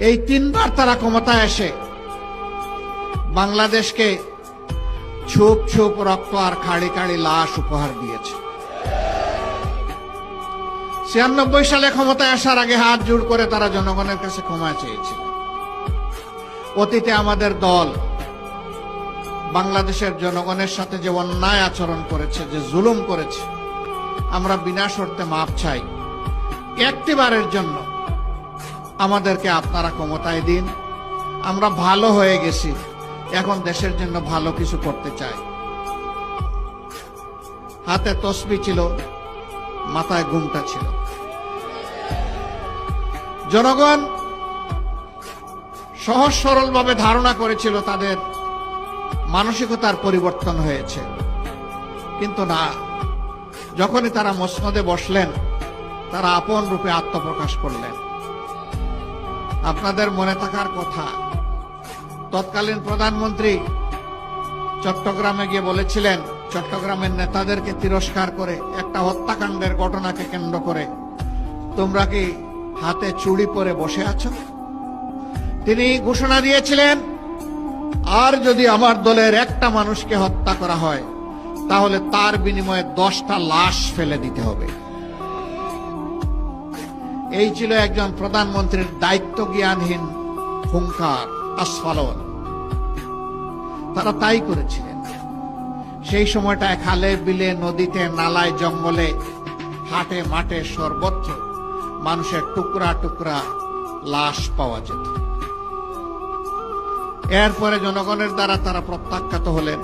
এই তিনবার তারা ক্ষমতায় এসে বাংলাদেশকে ছোপ ছোপ রক্ত আর খাড়ি খাড়ি লাশ উপহার দিয়েছে। 96 সালে ক্ষমতায় আসার আগে হাত জোড় করে তারা জনগণের কাছে ক্ষমা চেয়েছিল। অতীতে আমাদের দল বাংলাদেশের জনগণের সাথে যে অন্যায় আচরণ করেছে, যে জুলুম করেছে, আমরা বিনা শর্তে মাপ চাই। একটিবারের জন্য আমাদেরকে আপনারা ক্ষমতায় দিন। আমরা ভালো হয়ে গেছি, এখন দেশের জন্য ভালো কিছু করতে চাই। হাতে তসবিহ ছিল, মাথায় ঘুমটা ছিল। জনগণ সহজ সরল ভাবে ধারণা করেছিল তাদের মানসিকতার পরিবর্তন হয়েছে, কিন্তু না। যখনই তারা মসনদে বসলেন, তারা আপন রূপে আত্মপ্রকাশ করলেন। আপনাদের মনে থাকার কথা, তৎকালীন প্রধানমন্ত্রী চট্টগ্রামে গিয়ে বলেছিলেন, চট্টগ্রামের নেতাদেরকে তিরস্কার করে, একটা হত্যাকাণ্ডের ঘটনাকে কেন্দ্র করে, তোমরা কি হাতে চুড়ি পরে বসে আছো? তিনি ঘোষণা দিয়েছিলেন, আর যদি আমার দলের একটা মানুষকে হত্যা করা হয়, তাহলে তার বিনিময়ে 10টা লাশ ফেলে দিতে হবে। এই ছিল একজন প্রধানমন্ত্রীর দায়িত্ব জ্ঞানহীন হুঙ্কার, আস্ফালন। তারা তাই করেছিলেন। সেই সময়টায় খালে বিলে, নদীতে, নালায়, জঙ্গলে, হাটে মাঠে সর্বত্র মানুষের টুকরা টুকরা লাশ পাওয়া যেত। এরপরে জনগণের দ্বারা তারা প্রত্যাখ্যাত হলেন।